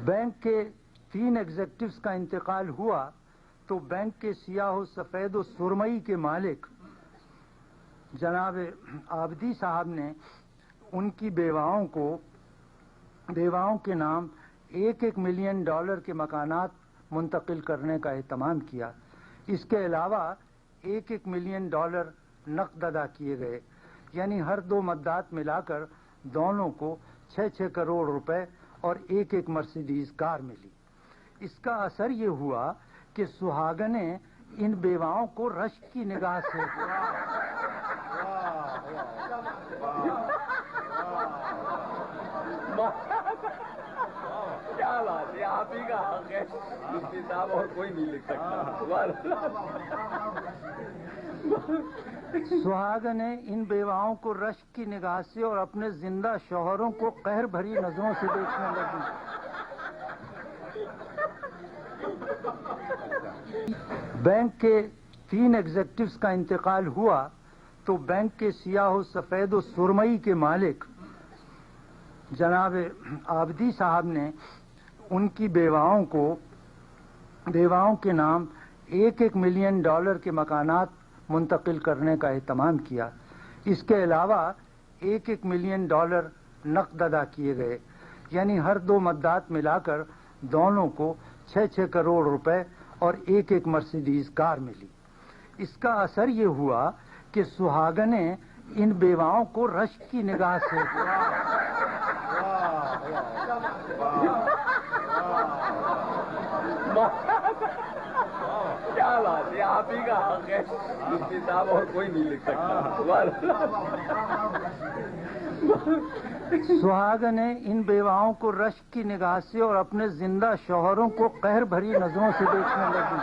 Bank के 3 एग्जेक्टिव्स का इंतकाल हुआ तो बैंक के सियाह व सफेद व सुरमई के मालिक जनाब आबदी साहब ने उनकी बेवाओं के नाम $1-1 मिलियन के मकानात मुंतकिल करने का एहतमाम किया। इसके अलावा $1-1 मिलियन नकद अदा किए गए, यानी हर 2 मद्दात मिलाकर दोनों को 6-6 करोड़ रुपए और 1-1 मर्सिडीज कार मिली। इसका असर ये हुआ कि सुहागने इन बेवाओं को रश्क की निगाह से क्या बात है, आप ही का हक है, इसके साहब और कोई नहीं लिख सकता। सुहागने इन बेवाओं को रश्क की निगाह से और अपने जिंदा शौहरों को कहर भरी नजरों से देखने लगी। बैंक के 3 एग्जेक्टिव्स का इंतकाल हुआ तो बैंक के सियाह व सफेद व सुरमई के मालिक जनाब आबदी साहब ने उनकी बेवाओं के नाम $1-1 मिलियन के मकानात मुंतकिल करने का एहतमाम किया। इसके अलावा $1-1 मिलियन नकद अदा किए गए, यानी हर 2 मद्दात मिलाकर दोनों को 6-6 करोड़ रुपए और 1-1 मर्सिडीज कार मिली। इसका असर ये हुआ कि सुहागने इन बेवाओं को रश्क की निगाह से क्या बात है, आप ही का हक है, इसके साहब और कोई नहीं लिख सकता। सुहागने इन बेवाओं को रश्क की निगाह से और अपने जिंदा शौहरों को कहर भरी नजरों से देखने लगी।